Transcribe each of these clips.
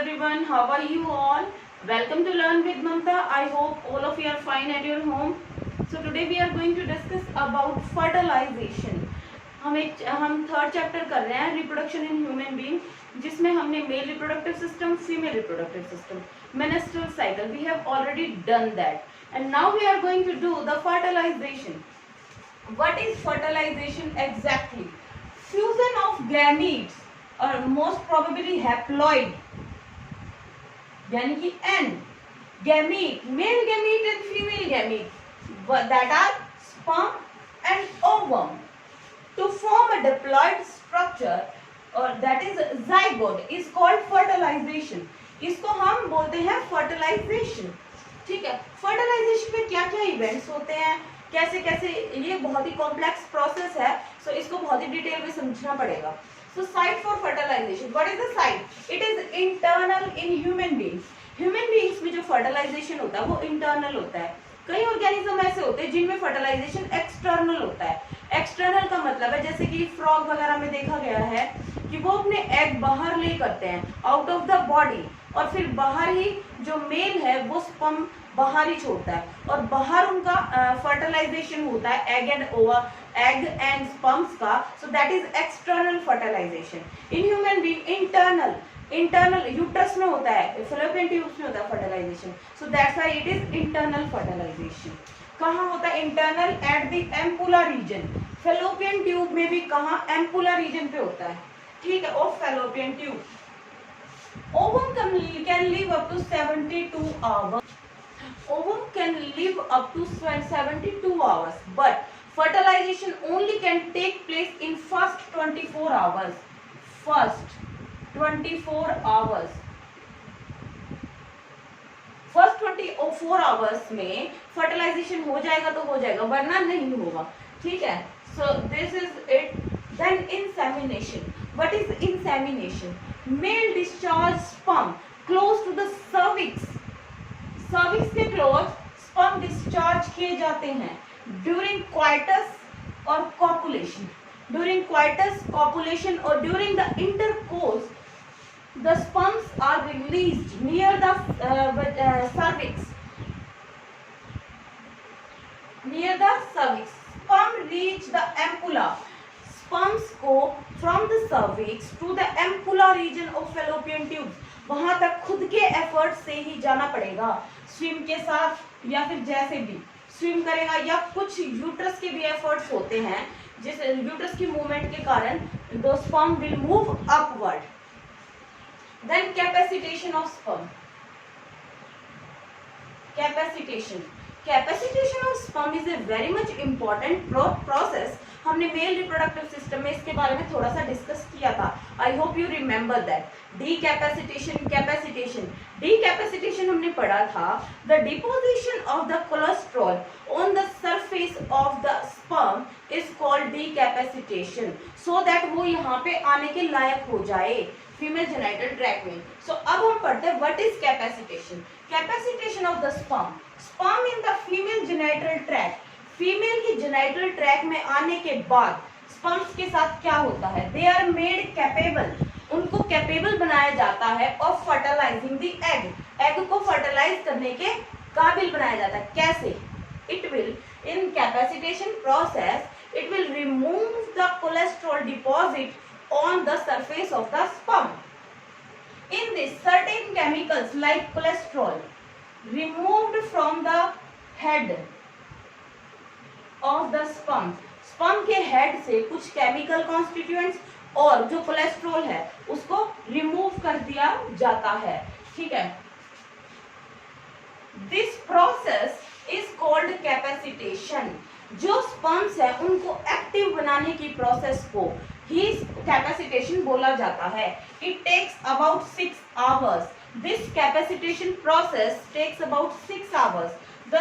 everyone, how are you all? Welcome to Learn with Mamta. I hope all of you are fine at your home. So today we are going to discuss about fertilization. हम third chapter कर रहे हैं reproduction in human being, जिसमें हमने male reproductive system, female reproductive system, menstrual cycle, we have already done that and now we are going to do the fertilization. What is fertilization exactly? Fusion of gametes or most probably haploid, यानी कि N gamete, male gamete and female gamete that are sperm and ovum to form a diploid structure or that is zygote is called fertilization. इसको हम बोलते हैं fertilization. ठीक है, fertilization में क्या क्या इवेंट्स होते हैं, कैसे कैसे, ये बहुत ही कॉम्प्लेक्स प्रोसेस है, सो इसको बहुत ही डिटेल में समझना पड़ेगा. So site for fertilization, what is the site? It is internal in human beings. Human beings में जो फर्टिलाइजेशन होता है वो इंटरनल होता है. कई ऑर्गेनिज्म ऐसे होते हैं जिनमें फर्टिलाइजेशन एक्सटर्नल होता है. एक्सटर्नल का मतलब है जैसे कि फ्रॉग वगैरह में देखा गया है कि वो अपने एग बाहर ले करते हैं आउट ऑफ द बॉडी, और फिर बाहर ही जो मेल है वो स्पर्म बाहर ही छोड़ता है और बाहर उनका फर्टिलाइजेशन होता है एग एंड स्पर्म्स का. So that is external fertilisation. In human being internal uterus में होता है, फैलोपियन ट्यूब्स में होता है fertilisation. So that's why it is internal fertilisation. कहाँ होता है? Internal at the ampulla region. Fallopian tube में भी कहाँ? एम्पुला रीजन पे होता है. ठीक है, of fallopian tube. Ovum can live up to 72 hours. Ovum can live up to 72 hours, but fertilization only can take place in first 24 hours. First 24 hours. First 24 hours में fertilization हो जाएगा तो हो जाएगा, वरना नहीं होगा. ठीक है, so this is it. Then insemination. What is insemination? Male discharge sperm close to the cervix. Cervix के क्लोज स्पर्म डिस्चार्ज किए जाते हैं ड्यूरिंग क्वाइटस और कॉपुलेशन. ड्यूरिंग क्वाइटस, कॉपुलेशन और during the intercourse the sperms are released near the cervix. Near the cervix sperm reach the ampulla. Sperms को from the cervix to the ampulla region of fallopian tubes. वहां तक खुद के effort से ही जाना पड़ेगा, swim के साथ या फिर जैसे भी स्विम करेगा, या कुछ यूट्रस के भी एफर्ट्स होते हैं जिस यूट्रस की मूवमेंट के कारण the sperm will move upward. Then capacitation of sperm. Capacitation of sperm is a very much important process. हमने मेल रिप्रोडक्टिव सिस्टम में इसके बारे में थोड़ा सा डिस्कस किया था. I hope you remember that. Decapacitation, capacitation. Decapacitation हमने पढ़ा था the deposition of the cholesterol on the surface of the sperm is called decapacitation, so that वो यहाँ पे आने के लायक हो जाए फीमेल जेनिटल ट्रैक्ट में. सो अब हम पढ़ते हैं what is capacitation. Capacitation of the sperm. Sperm in the female genital tract. Female की जेनिटल ट्रैक में आने के बाद स्पर्म्स के साथ क्या होता है? They are made capable. उनको कैपेबल बनाया जाता है of fertilising the egg. Egg को फर्टिलाइज करने के काबिल बनाया जाता है. कैसे? It will in capacitation process it will remove the cholesterol deposit on the surface of the sperm. In this certain chemicals like cholesterol removed from the head of the sperm. Sperm के head से कुछ chemical constituents और जो cholesterol है उसको remove कर दिया जाता है. ठीक है, this process is called capacitation. जो स्पर्म्स है उनको एक्टिव बनाने की प्रोसेस को ही कैपेसिटेशन बोला जाता है. It takes about 6 hours. This capacitation process takes about 6 hours. The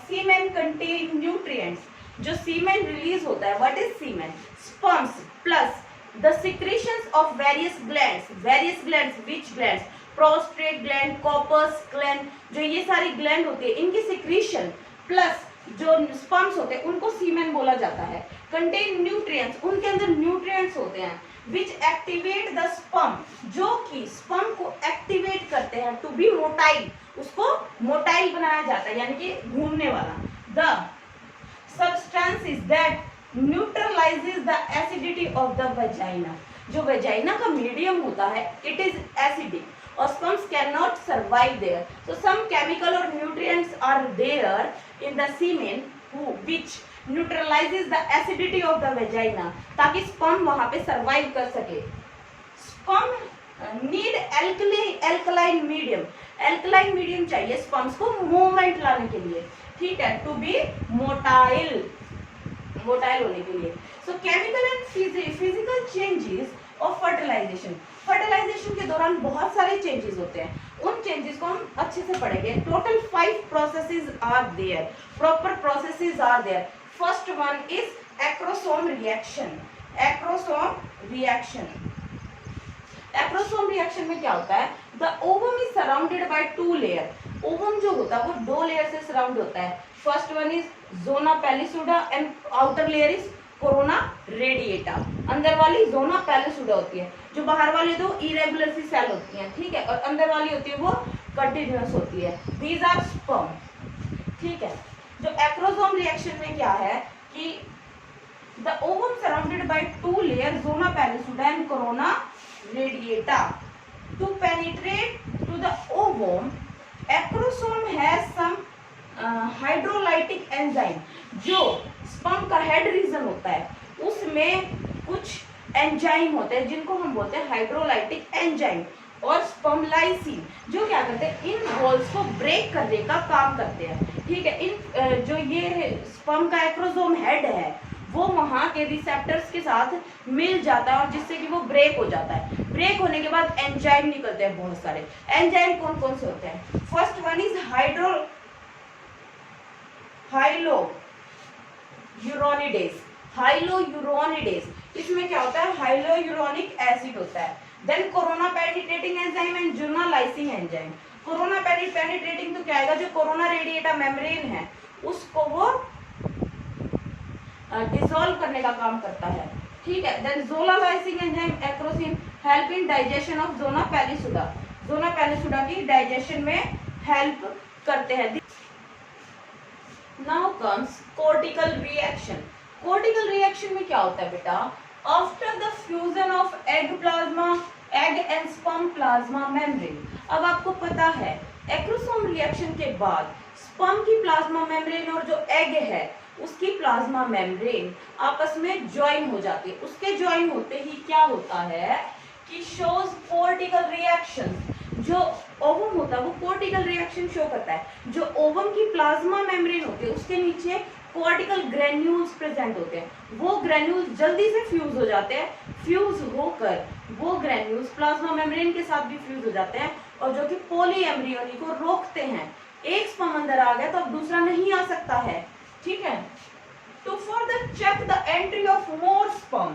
semen contain nutrients. जो सीमेन रिलीज होता है, what is semen? Sperms plus the secretions of various glands. Which glands? Prostate gland, Cowper's gland. जो ये सारी gland होती है इनकी secretion plus जो स्पर्म्स होते हैं उनको सीमेन बोला जाता है. Contain nutrients. उनके अंदर न्यूट्रिएंट्स होते हैं विच एक्टिवेट द स्पर्म. जो कि स्पर्म को एक्टिव करते हैं, टू बी मोटाइल, उसको मोटाइल बनाया जाता है, यानी कि घूमने वाला। The substance is that neutralizes the acidity of the vagina, जो वेजाइना का मीडियम होता है इट इज एसिडिक और sperms can not survive there, so some chemical और nutrients are there in the semen which neutralizes the acidity of the vagina, ताकि sperm वहां पे survive कर सके। Sperm need alkaline medium, alkaline medium चाहिए sperms को movement लाने के लिए, ठीक है, टू बी मोटाइल, मोटाइल होने के लिए। So chemical and physical changes of fertilisation, fertilisation के दौरान बहुत सारे चेंजेस होते हैं, उन चेंजेस को हम अच्छे से पढ़ेंगे। Total 5 processes are there, proper processes are there. First one is acrosome reaction, acrosome reaction. Acrosome reaction में क्या होता है, the ovum is surrounded by 2 layer, ovum जो होता है वो 2 लेयर से सराउंड होता है। First one is zona pellucida and outer layer is corona radiata, अंदर वाली जोना पेलिसुडा होती है, जो बाहर वाली 2 इरेगुलर सी सेल होती हैं, ठीक है, और अंदर वाली होती है वो कंटिन्यूअस होती है, दीज आर स्पर्म, ठीक है। जो एक्रोसोम रिएक्शन में क्या है कि the ovum surrounded by 2 layer zona pellucida and corona radiata, to penetrate to the ovum acrosome has some hydrolytic enzyme, जो स्पर्म का हेड रीजन होता है उसमें कुछ एंजाइम होते हैं जिनको हम बोलते हैं हाइड्रोलाइटिक एंजाइम और स्पर्मलाइसिन, जो क्या करते हैं इन वॉल्स को ब्रेक करने का काम करते हैं, ठीक है। इन जो ये स्पर्म का एक्रोसोम हेड है वो वहां के रिसेप्टर्स के साथ मिल जाता है और जिससे कि वो ब्रेक हो जाता है। ब्रेक होने के बाद एंजाइम निकलते हैं बहुत सारे। एंजाइम कौन कौन से होते हैं, first one is hyaluronidase, hyaluronidase, इसमें क्या होता है हाइलोयूरोनिक एसिड होता है। Then corona penetrating enzyme and zona lysing enzyme, corona penetrating तो क्या आएगा, जो कोरोना रेडिएटा मेम्ब्रेन है उसको वो डिसॉल्व करने का काम करता है, ठीक है। Then zonalizing enzyme acrosin help in digestion of zona pellucida, zona pellucida की डाइजेशन में हेल्प करते हैं। Now comes cortical reaction, cortical reaction में क्या होता है बेटा, after the fusion of egg plasma, egg and sperm plasma membrane, अब आपको पता है एक्रोसोम रिएक्शन के बाद स्पर्म की प्लाज्मा मेम्ब्रेन और जो एग है उसकी प्लाज्मा मेम्ब्रेन आपस में ज्वाइन हो जाती है। उसके ज्वाइन होते ही क्या होता है कि शोज कोर्टिकल रिएक्शन, जो ओवम होता है वो कोर्टिकल रिएक्शन शो करता है। जो ओवम की प्लाज्मा मेम्ब्रेन होती है उसके नीचे कोर्टिकल ग्रेन्यूल्स प्रेजेंट होते हैं, वो ग्रेन्यूल्स जल्दी से फ्यूज हो जाते हैं, फ्यूज होकर वो ग्रेन्यूल्स प्लाज्मा मेम्ब्रेन के साथ भी फ्यूज हो जाते हैं और जो कि पॉली एम्ब्रियोनी को रोकते हैं। एक स्पर्म अंदर आ गया तो अब दूसरा नहीं आ सकता है, ठीक है। To further check the entry of more sperm,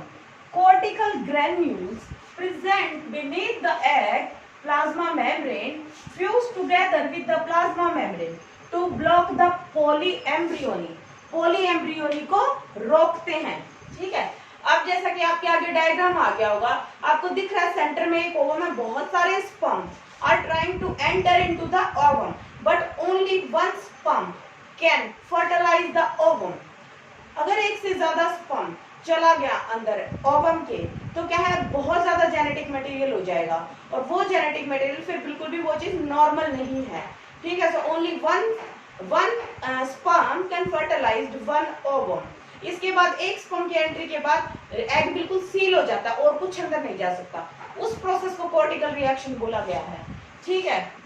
cortical granules present beneath the egg plasma membrane fuse together with the plasma membrane to block the polyembryony, polyembryony को रोकते हैं, ठीक है। अब जैसा कि आपके आगे डायग्राम आ गया होगा, आपको दिख रहा है सेंटर में एक ओवम है, बहुत सारे sperm are trying to enter into the ovum but only one sperm can fertilise the ovum. अगर एक से ज्यादा स्पर्म चला गया अंदर ओवम के तो क्या है, बहुत ज्यादा जेनेटिक मटेरियल हो जाएगा और वो जेनेटिक मटेरियल फिर बिल्कुल भी वो चीज नॉर्मल नहीं है, ठीक है। So only one sperm can fertilise one ovum. इसके बाद एक स्पर्म की एंट्री के बाद एग बिल्कुल सील हो जाता है और कुछ अंदर नहीं जा सकता, उस प्रोसेस को कोर्टिकल रिएक्शन बोला गया है, ठीक है।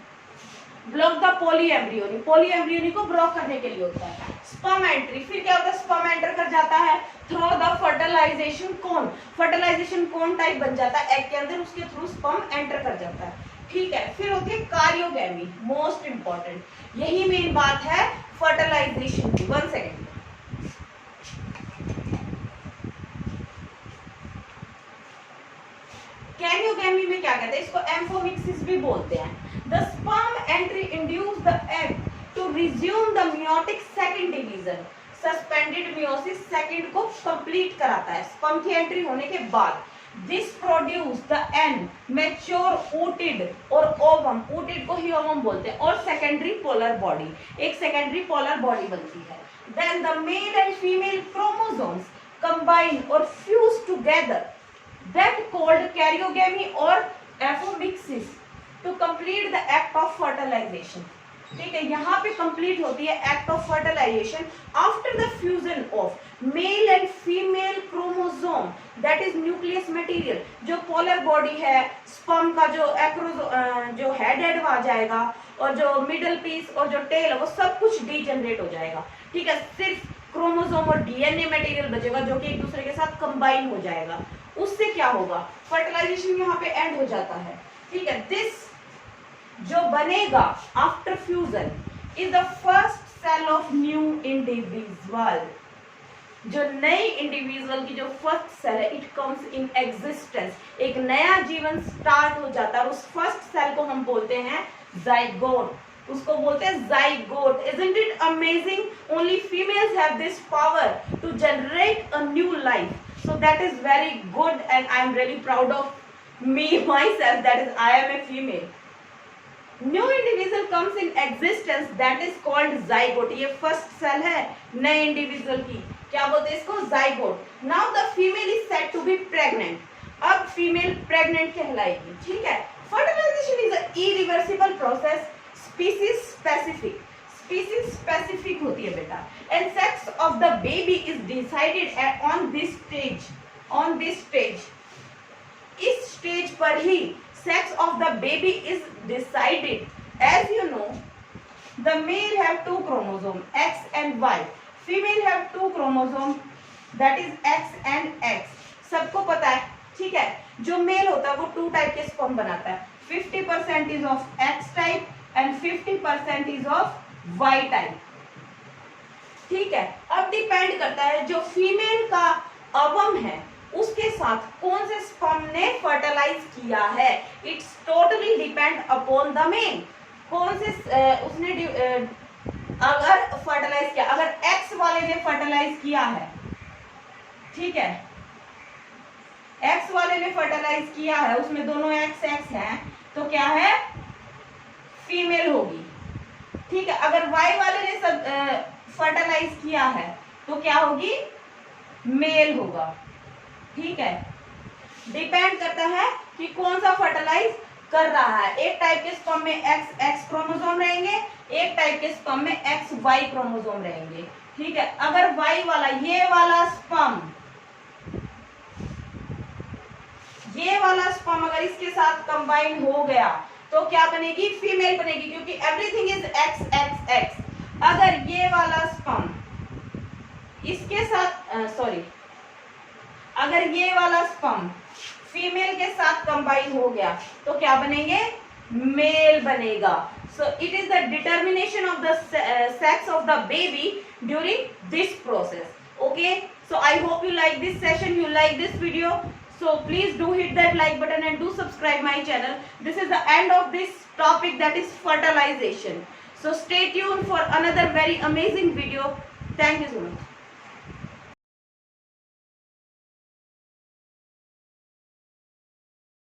Block the polyembryony, polyembryony को ब्लॉक करने के लिए होता है। स्पर्म एंट्री, फिर क्या होता है, स्पर्म एंटर कर जाता है through the fertilisation cone, fertilisation cone type बन जाता है एग के अंदर, उसके थ्रू स्पर्म एंटर कर जाता है, ठीक है। फिर होती है कार्योगैमी, मोस्ट इंपॉर्टेंट, यही मेन बात है फर्टिलाइजेशन की। 1 सेकेंड, कैरियोगैमी में क्या कहते हैं, इसको एम्फोमिक्सिस भी बोलते हैं। The sperm entry induce the egg to resume the meiotic second division, suspended meiosis second को कंप्लीट कराता है। स्पर्म की एंट्री होने के बाद This produce the N mature ooted और ovum, ooted को ही ovum बोलते हैं, और secondary polar body, एक secondary polar body बनती है. Then the male and female chromosomes combine or fuse together, that called karyogamy or apomixis, to complete the act of fertilization. ठीक है, यहाँ पे कंप्लीट होती है act of fertilisation after the fusion of male and female chromosome, that is nucleus material. जो polar body है, sperm का जो हेड आ जाएगा, और जो मिडल पीस और जो टेल है वो सब कुछ डीजनरेट हो जाएगा. ठीक है, सिर्फ क्रोमोसोम और डीएनए मटेरियल बचेगा जो कि एक दूसरे के साथ कंबाइन हो जाएगा. उससे क्या होगा, फर्टिलाइजेशन यहाँ पे एंड हो जाता है. ठीक है, दिस जो बनेगा after fusion is the first cell of new individual. जो नई इंडिविजुअल की जो फर्स्ट सेल है, इट कम्स इन एग्जिस्टेंस, एक नया जीवन स्टार्ट हो जाता है. उस फर्स्ट सेल को हम बोलते हैं जाइगोट, उसको बोलते हैं zygote. Isn't it amazing? Only females have this power to generate a new life. So that is very good and I am really proud of me myself, that is I am a female. New individual comes in existence, that is called zygote. ये first cell है नए individual की, क्या बोलते हैं इसको, zygote. Now the female is said to be pregnant. अब female pregnant कहलाएगी. ठीक है, fertilisation is a irreversible process, species specific, species specific होती है बेटा. And sex of the baby is decided on this stage, on this stage. इस stage पर ही sex of the baby is decided. As you know, the male have two chromosomes, X and Y. Female have two chromosomes, that is X and X. सबको पता है. ठीक है, जो mail होता है वो 2 टाइप के स्पर्म बनाता है. 50% is of X type and 50% is of Y type. ठीक है, अब डिपेंड करता है जो फीमेल का अवम है उसके साथ कौन से स्पर्म ने फर्टिलाइज किया है. It's totally depend upon the male. कौन से उसने अगर फर्टिलाइज किया, अगर एक्स वाले ने फर्टिलाइज किया है, ठीक है, एक्स वाले ने फर्टिलाइज किया है, उसमें दोनों एक्स एक्स हैं, तो क्या है, फीमेल होगी. ठीक है, अगर वाई वाले ने सब फर्टिलाइज किया है तो क्या होगी, मेल होगा. ठीक है, डिपेंड करता है कि कौन सा फर्टिलाइज कर रहा है. एक टाइप के स्पर्म में एक्स एक्स क्रोमोसोम रहेंगे, एक टाइप के स्पर्म में एक्स वाई क्रोमोसोम रहेंगे. ठीक है, अगर वाई वाला, ये वाला स्पर्म अगर इसके साथ कंबाइन हो गया तो क्या बनेगी, फीमेल बनेगी, क्योंकि everything is x x x. अगर ये वाला स्पर्म इसके साथ अगर ये वाला स्पर्म फीमेल के साथ कंबाइन हो गया तो क्या बनेंगे, मेल बनेगा. So it is the determination of the sex of the baby during this process. Okay, so I hope you like this session, you like this video. So please do hit that like button and do subscribe my channel. This is the end of this topic, that is fertilization. So stay tuned for another very amazing video. Thank you so much.